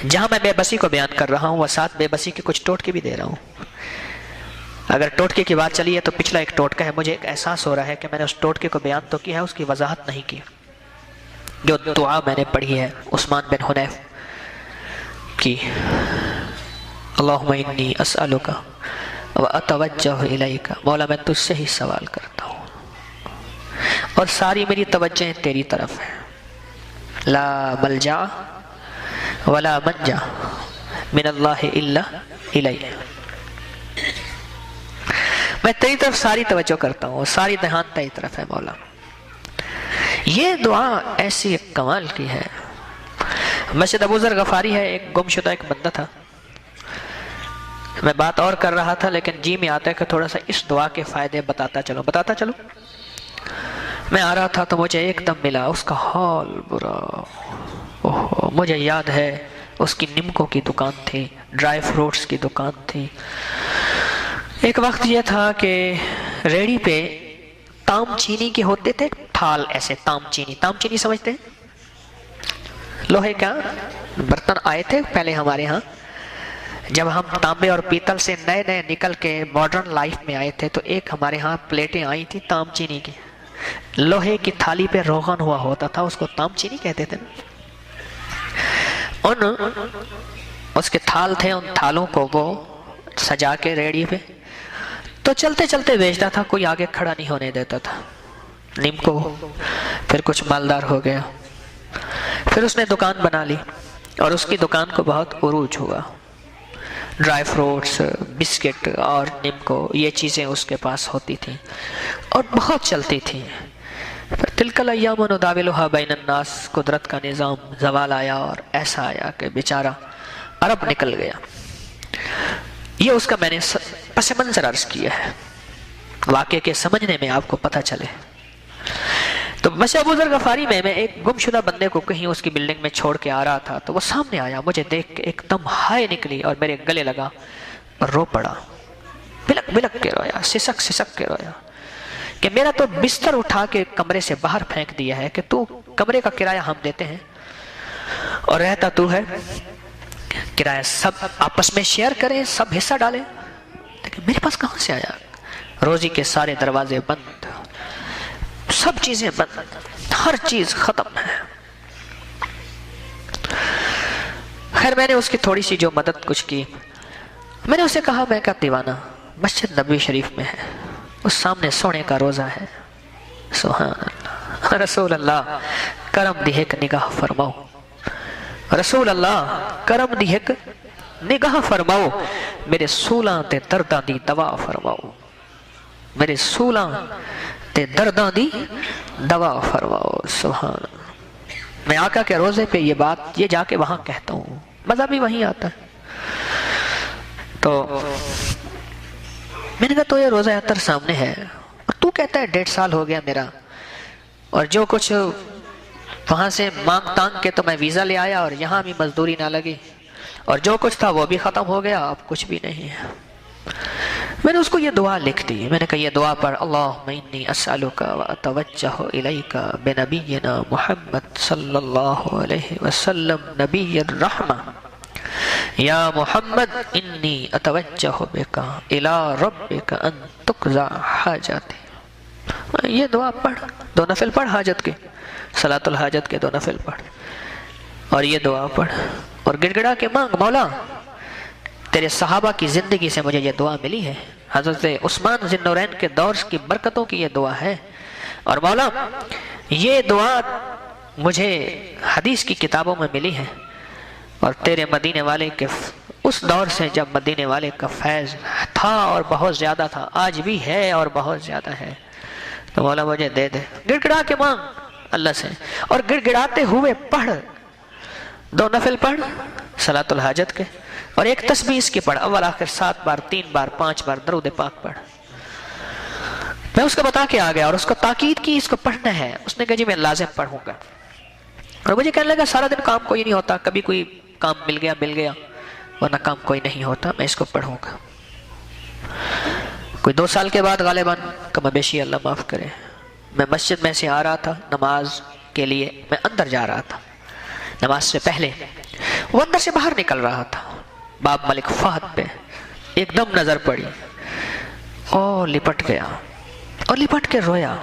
جہاں میں بے بسی کو بیان کر رہا ہوں وہ ساتھ بے بسی کے کچھ ٹوٹکے بھی دے رہا ہوں. اگر ٹوٹکے کی بات چلی ہے تو پچھلا ایک ٹوٹکا ہے، مجھے ایک احساس ہو رہا ہے کہ میں نے اس ٹوٹکے کو بیان تو کیا ہے، اس کی وضاحت نہیں کی. جو دعا میں نے پڑھی ہے عثمان بن حنیف کی، اللہم انی اسألک واتوجہ الیک، مولا میں تجھ سے ہی سوال کرتا ہوں اور ساری میری توجہ تیری طرف ہے. لا ملجا ولا منجا من اللہ الا الیہ، میں تیری طرف ساری توجہ کرتا ہوں اور ساری دھیان تیری طرف ہے مولا. یہ دعا ایسی ایک کمال کی ہے. مسجد ابو ذر غفاری ہے، ایک گم شدہ ایک بندہ تھا. میں بات اور کر رہا تھا لیکن جی میں آتا ہے کہ تھوڑا سا اس دعا کے فائدے بتاتا چلو. میں آ رہا تھا تو مجھے ایک دم ملا، اس کا حال برا. مجھے یاد ہے اس کی نمکوں کی دکان تھی، ڈرائی فروٹس کی دکان تھی. ایک وقت یہ تھا کہ ریڑی پہ تام چینی کے ہوتے تھے ٹھال، ایسے تام چینی سمجھتے ہیں؟ لوہے کا برتن آئے تھے پہلے ہمارے ہاں، جب ہم تانبے اور پیتل سے نئے نئے نکل کے ماڈرن لائف میں آئے تھے تو ایک ہمارے ہاں پلیٹیں آئی تھی تام چینی کی. لوہے کی تھالی پہ روغن ہوا ہوتا تھا، اس کو تام چینی کہتے تھے. اس کے تھال تھے، ان تھالوں کو وہ سجا کے ریڑی پہ تو چلتے چلتے بیچتا تھا، کوئی آگے کھڑا نہیں ہونے دیتا تھا. نیم کو پھر کچھ مالدار ہو گیا، پھر اس نے دکان بنا لی اور اس کی دکان کو بہت عروج ہوا. ڈرائی فروٹس، بسکٹ اور نمکو یہ چیزیں اس کے پاس ہوتی تھیں اور بہت چلتی تھیں. پھر تلک الایام نداولها بین الناس، قدرت کا نظام زوال آیا اور ایسا آیا کہ بیچارہ عرب نکل گیا. یہ اس کا میں نے پس منظر عرض کیا ہے واقعے کے سمجھنے میں آپ کو پتہ چلے. تو مسجد ابو ذر غفاری میں ایک گم شدہ بندے کو کہیں اس کی بلڈنگ میں چھوڑ کے آ رہا تھا تو وہ سامنے آیا، مجھے دیکھ کے ایک دم ہائے نکلی اور میرے گلے لگا اور رو پڑا. بلک بلک کے رویا، سسک سسک کے رویا کہ میرا تو بستر اٹھا کے کمرے سے باہر پھینک دیا ہے کہ تو کمرے کا کرایہ ہم دیتے ہیں اور رہتا تو ہے، کرایہ سب آپس میں شیئر کریں، سب حصہ ڈالیں. لیکن میرے پاس کہاں سے آیا؟ روزی کے سارے دروازے بند، سب چیزیں بند، ہر چیز ختم ہے. خیر میں نے اس کی تھوڑی سی جو مدد کچھ کی، میں نے اسے کہا میں کا دیوانہ مسجد نبوی شریف میں ہے، اس سامنے سونے کا روزہ ہے. سبحان اللہ، رسول اللہ کرم دی ایک نگاہ فرماؤ، رسول اللہ کرم دی ایک نگاہ فرماؤ، میرے سولاں تے درداں دی دوا فرماؤ، میرے سولاں تے درداں دی دوا فرماؤ. سبحان اللہ. میں آقا کے روزے پہ یہ بات یہ جا کے وہاں کہتا ہوں، مزہ بھی وہیں آتا ہے. تو میں نے کہا تو یہ روزہ اتر سامنے ہے اور تو کہتا ہے 1.5 سال ہو گیا میرا، اور جو کچھ وہاں سے مانگ تانگ کے تو میں ویزا لے آیا اور یہاں بھی مزدوری نہ لگی اور جو کچھ تھا وہ بھی ختم ہو گیا، اب کچھ بھی نہیں ہے. میں نے اس کو یہ دعا لکھ دی. میں نے کہا یہ دعا پڑھ، اللہم انی اسألک واتوجہ الیک بنبینا محمد صلی اللہ علیہ وسلم نبی الرحمہ، یا محمد انی اتوجہ بک الی ربک ان تقضی حاجاتی. یہ دعا پڑھ، 2 نفل پڑھ حاجت کے، صلاۃ الحاجت کے 2 نفل پڑھ اور یہ دعا پڑھ اور گڑ گڑا کے مانگ، مولا تیرے صحابہ کی زندگی سے مجھے یہ دعا ملی ہے، حضرت عثمان ذی النورین کے دور کی برکتوں کی یہ دعا ہے، اور مولا یہ دعا مجھے حدیث کی کتابوں میں ملی ہے اور تیرے مدینے والے کے اس دور سے جب مدینے والے کا فیض تھا اور بہت زیادہ تھا، آج بھی ہے اور بہت زیادہ ہے، تو مولا مجھے دے دے. گڑ گڑا کے مانگ اللہ سے اور گڑ گڑاتے ہوئے پڑھ، 2 نفل پڑھ صلاۃ الحاجت کے اور ایک تسبیح اس کی پڑھ، اول آخر 7 بار 3 بار 5 بار درود پاک پڑھ. میں اس کو بتا کے آ گیا اور اس کو تاکید کی اس کو پڑھنا ہے. اس نے کہا جی میں لازم پڑھوں گا. اور مجھے کہنے لگا سارا دن کام کوئی نہیں ہوتا، کبھی کوئی کام مل گیا ورنہ کام کوئی نہیں ہوتا، میں اس کو پڑھوں گا. کوئی 2 سال کے بعد غالباً کم بیشی اللہ معاف کرے، میں مسجد میں سے آ رہا تھا نماز کے لیے، میں اندر جا رہا تھا نماز سے پہلے. وہ اندر سے باہر نکل رہا تھا، باب ملک فہد پہ ایک دم نظر پڑی اور لپٹ گیا اور لپٹ کے رویا،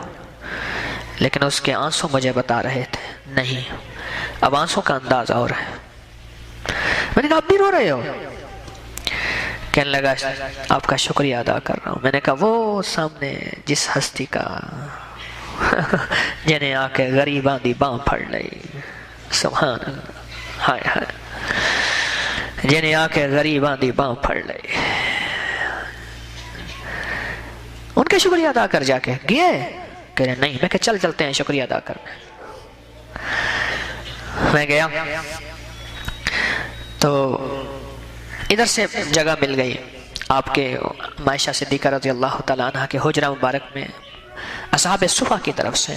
لیکن اس کے آنسوں مجھے بتا رہے تھے نہیں، اب آنسوں کا انداز اور ہے۔ میں نے کہا آپ بھی رو رہے ہو؟ کہنے لگا آپ کا شکریہ ادا کر رہا ہوں۔ میں نے کہا وہ سامنے جس ہستی کا جنہیں آ کے غریباں دی باں پھڑ لئی، سبحان اللہ، ہائے ہائے، جنہیں آ کے غریباں دی باں پھڑ لئی، ان کے شکریہ ادا کر جا کے گئے؟ کہہ رہے نہیں۔ میں کہ چل چلتے ہیں شکریہ ادا کرنے۔ میں گیا تو ادھر سے جگہ مل گئی آپ کے عائشہ صدیقہ رضی اللہ تعالیٰ عنہ کے حجرہ مبارک میں اصحاب صفہ کی طرف سے،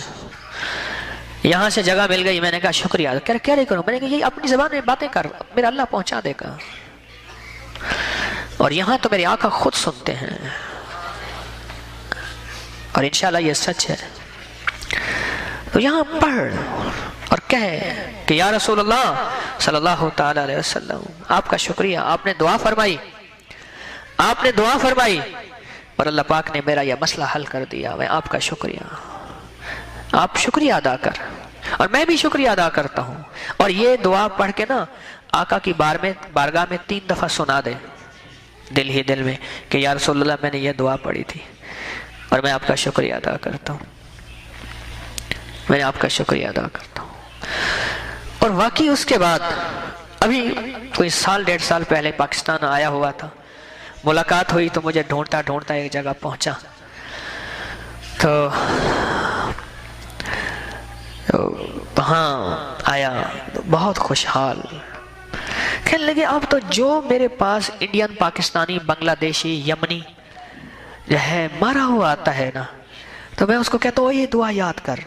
یہاں سے جگہ مل گئی۔ میں نے کہا شکریہ، کیا کروں؟ میں نے کہا یہ اپنی زبان میں باتیں کر، میرا اللہ پہنچا دے گا، اور یہاں تو میرے آقا خود سنتے ہیں اور انشاءاللہ یہ سچ ہے۔ تو یہاں پڑھ اور کہے کہ یا رسول اللہ صلی اللہ تعالی علیہ وسلم، آپ کا شکریہ، آپ نے دعا فرمائی، آپ نے دعا فرمائی اور اللہ پاک نے میرا یہ مسئلہ حل کر دیا، میں آپ کا شکریہ، آپ شکریہ ادا کر، اور میں بھی شکریہ ادا کرتا ہوں۔ اور یہ دعا پڑھ کے نا آقا کی بارگاہ میں 3 دفعہ سنا دے دل ہی دل میں کہ یا رسول اللہ میں نے یہ دعا پڑھی تھی اور میں آپ کا شکریہ ادا کرتا ہوں، میں آپ کا شکریہ ادا کرتا ہوں۔ اور واقعی اس کے بعد ابھی کوئی 1.5 سال پہلے پاکستان آیا ہوا تھا، ملاقات ہوئی تو مجھے ڈھونڈتا ڈھونڈتا ایک جگہ پہنچا، تو وہاں آیا بہت خوشحال، کہنے لگے اب تو جو میرے پاس انڈین، پاکستانی، بنگلہ دیشی، یمنی جو ہے مارا ہوا آتا ہے نا، تو میں اس کو کہتا ہوں یہ دعا یاد کر،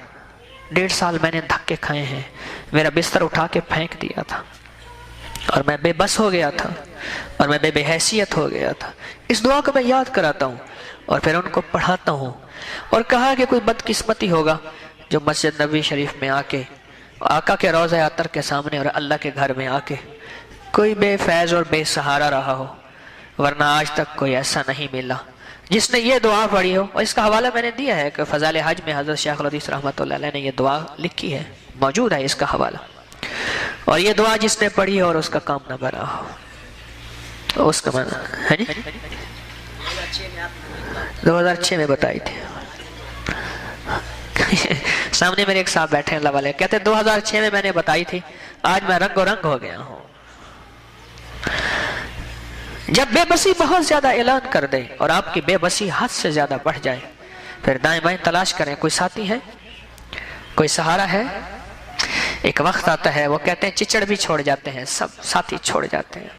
1.5 سال میں نے دھکے کھائے ہیں، میرا بستر اٹھا کے پھینک دیا تھا اور میں بے بس ہو گیا تھا اور میں بے حیثیت ہو گیا تھا، اس دعا کو میں یاد کراتا ہوں اور پھر ان کو پڑھاتا ہوں۔ اور کہا کہ کوئی بدقسمتی ہوگا جو مسجد نبوی شریف میں آ کے آقا کے روضہ اطہر کے سامنے اور اللہ کے گھر میں آ کے کوئی بے فیض اور بے سہارا رہا ہو، ورنہ آج تک کوئی ایسا نہیں ملا جس نے یہ دعا پڑھی ہو۔ اور اس کا حوالہ میں نے دیا ہے کہ فضائل حج میں حضرت شیخ الحدیث رحمۃ اللہ علیہ نے یہ دعا لکھی ہے، موجود ہے اس کا حوالہ، اور یہ دعا جس نے پڑھی اور اس کا کام نہ بنا ہو تو اس کا معنی ہے جی 2006 میں بتائی تھی۔ سامنے میرے ایک صاحب بیٹھے ہیں اللہ والے، کہتے 2006 میں نے بتائی تھی، آج میں رنگ و رنگ ہو گیا ہوں۔ جب بے بسی بہت زیادہ اعلان کر دے اور آپ کی بے بسی حد سے زیادہ بڑھ جائے، پھر دائیں بائیں تلاش کریں، کوئی ساتھی ہے، کوئی سہارا ہے۔ ایک وقت آتا ہے وہ کہتے ہیں چچڑ بھی چھوڑ جاتے ہیں، سب ساتھی چھوڑ جاتے ہیں۔